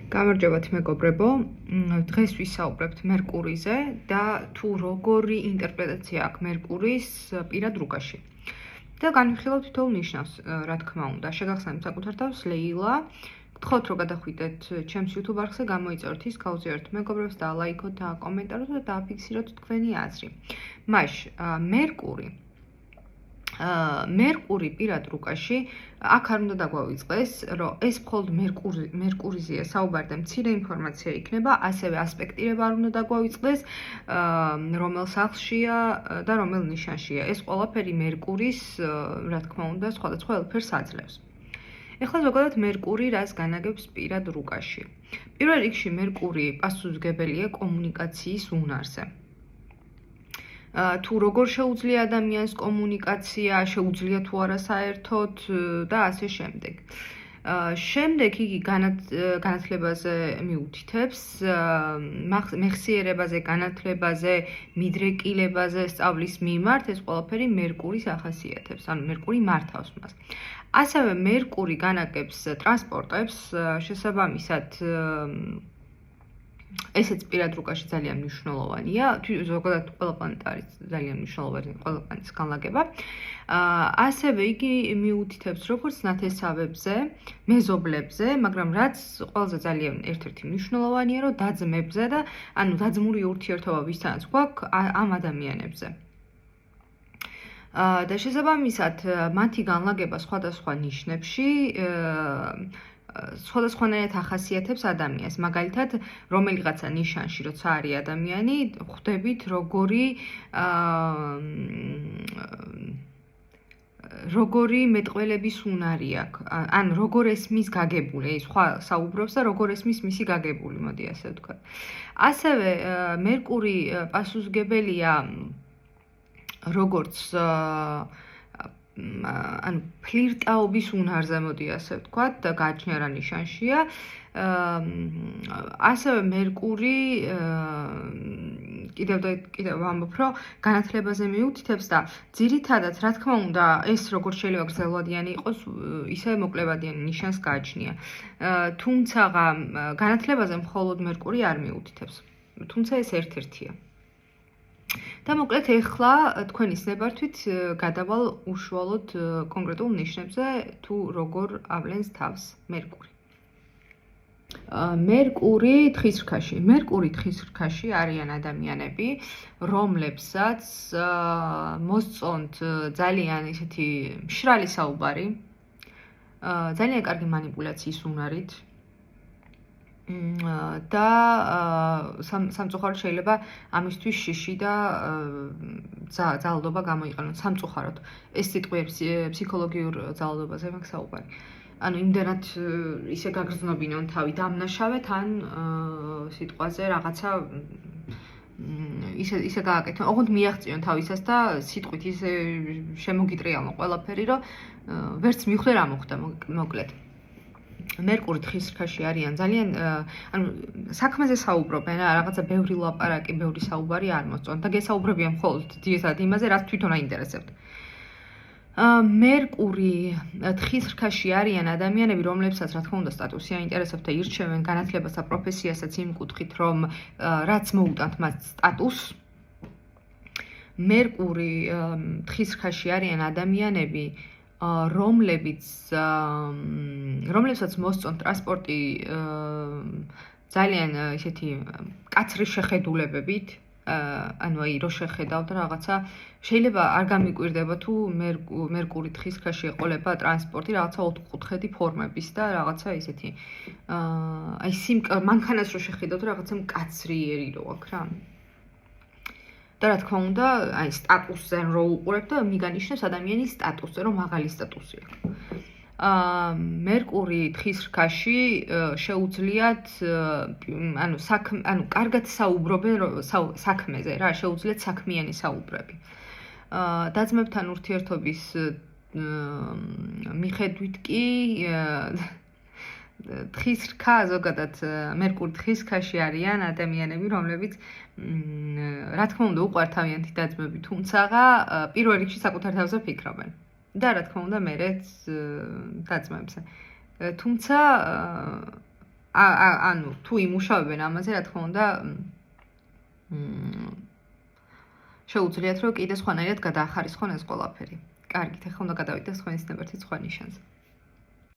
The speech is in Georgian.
გამარჯობათ მეგობრებო, დღეს ვისაუბრებთ მერკურიზე და თუ როგორი ინტერპრეტაცია აქვს მერკურის პირად რუკაში. და განვიხილავთ თითოეულ ნიშნავს, რა თქმა უნდა. შეგახსენებთ საკუთარ თავს ლეილა. გთხოვთ რომ გადახვიდეთ ჩემს YouTube არხზე, გამოიწეროთ ის, გაუზიაროთ მეგობრებს და ლაიქოთ და კომენტაროთ და დააფიქსიროთ თქვენი აზრი. მერკური პირად რუკაში აქ არ უნდა დაგვავიწყდეს, რომ ეს მხოლოდ მერკურიზეა საუბარი და მცირე ინფორმაცია იქნება, ასევე ასპექტირება არ უნდა დაგვავიწყდეს, რომელ სახლშია და რომელ ნიშანშია. ეს ყველაფერი მერკურის, რა თქმა უნდა, სხვადასხვა ელფერს აძლევს. ეხლა ზოგადად მერკური რას განაგებს პირად რუკაში. პირველ რიგში მერკური პასუხისმგებელია კომუნიკაციის უნარზე. თუ როგორ შეუძლია ადამიანს კომუნიკაცია, შეუძლია თუ არა საერთოდ და ასე შემდეგ. შემდეგ იგი განათლებაზე მიუთითებს, მეხსიერებაზე, განათლებაზე, მიდრეკილებაზე სწავლის მიმართ, ეს ყველაფერი მერკურის ახასიათებს, ანუ მერკური მართავს მას. ასევე მერკური განაგებს ტრანსპორტებს, შესაბამისად ესეც პირად რუკაში ძალიან მნიშვნელოვანია, ზოგადად ყველა პლანეტა არის ძალიან მნიშვნელოვანი, ყველა პლანეტის განლაგება. ასევე იგი მიუთითებს როგორც ნათესავებზე, მეზობლებზე, მაგრამ რაც ყველაზე ძალიან ერთ-ერთი მნიშვნელოვანია, რომ დაძმებზე და ანუ დაძმური ურთიერთობა ვისთანაც გვაქვს ამ ადამიანებზე. და შესაბამისად მათი განლაგება სხვადასხვა ნიშნებში სხვადასხვანაირად ახასიათებს ადამიანს. მაგალითად, რომელიღაცა ნიშანში, როცა არის ადამიანი, ხვდებით როგორი მეტყველების უნარი აქვს, ან როგორ ესმის გაგებული, სხვა საუბრობს და როგორ ესმის მისი გაგებული, მოდი ასე ვთქვათ. ასევე მერკური პასუხისმგებელია როგორც ანუ ფლირტაობის უნარზე, მოდი ასე ვთქვათ, და გააჩნია რა ნიშანშია. ასევე მერკური კიდევ ვამბობ, რომ განათლებაზე მიუთითებს და ძირითადად, რა თქმა უნდა, ეს როგორც შეიძლება გრძელვადიანი იყოს, ისე მოკლებადიანი ნიშანს გააჩნია. თუმცა განათლებაზე მხოლოდ მერკური არ მიუთითებს. თუმცა ეს ერთ-ერთია. და მოკლედ ეხლა თქვენის ნებართვით გადავალ უშუალოდ კონკრეტულ ნიშნებზე, თუ როგორ ავლენს თავს მერკური. მერკური თხის რქაში. მერკური თხის რქაში არიან ადამიანები, რომლებსაც მოსწონთ ძალიან ისეთი მშრალი საუბარი, ძალიან კარგი მანიპულაციის უნარით. და სამწუხაროდ შეიძლება ამისთვის შიში და ძალადობა გამოიყენონ სამწუხაროდ. ეს სიტყვი ფსიქოლოგიურ ძალადობაზე მაქვს საუბარი. ანუ იმდენად ისე გაგრძნობინონ თავი დამნაშავეთ ან სიტყვაზე რაღაცა ისე გააკეთონ, ოღონდ მიაღწიონ თავისას და სიტყვით ისე შემოგიტრიალონ ყველაფერი, რომ ვერც მიხვდე რა მოხდა, მოკლედ. მერკური თხის რქაში არიან ძალიან, ანუ საქმეზე საუბრობენ, რაღაცა ბევრი ლაპარაკი, ბევრი საუბარი არ მოსწონთ და გესაუბრებიან მხოლოდ ძირითადად იმაზე, რაც თვითონ აინტერესებთ. მერკური თხის რქაში არიან ადამიანები, რომლებსაც რა თქმა უნდა სტატუსი აინტერესებთ და ირჩევენ განათლებას და პროფესიასაც იმ კუთხით, რომ რაც მოუტანთ მათ სტატუსს. მერკური თხის რქაში არიან ადამიანები, რომლებსაც მოსწონთ ტრანსპორტი ძალიან ისეთი კაცრი შეხედულებებით, ანუ აი რო შეხედავთ რაღაცა, შეიძლება არ გამიკვირდება თუ მერკური თხის რქაში ეყოლება ტრანსპორტი რაღაცა ოთხკუთხედი ფორმების და რაღაცა ისეთი აი მანქანას რო შეხედავთ რაღაცა მკაცრიერი რო აქვს რა. და რა თქმა უნდა, აი სტატუსზე რო უყურებთ და მიგანიშნებს ადამიანის სტატუსზე, რომ მაღალი სტატუსი აქვს. მერკური თხის რქაში შეუძლიათ, ანუ კარგად საუბრობენ საქმეზე, რა, შეუძლიათ საქმიანი საუბრები. დაძმებთან ურთიერთობის მიხედვით კი თხის რქა ზოგადად მერკური თხის რქაში არიან ადამიანები, რომლებიც რა თქმა უნდა უყვართ თავიანთი დაძმები, თუმცა პირველ რიგში საკუთარ თავზე ფიქრობენ. და რა თქმა უნდა მერეც დაძმებზე. თუმცა ანუ თუ იმუშავებენ ამაზე, რა თქმა უნდა, შეუძლიათ რომ კიდე სხვანაირად გადაახარისხონ ეს ყველაფერი. კარგით, ახლა უნდა გადავიდეთ სხვენის ნებართი სხვა ნიშანზე.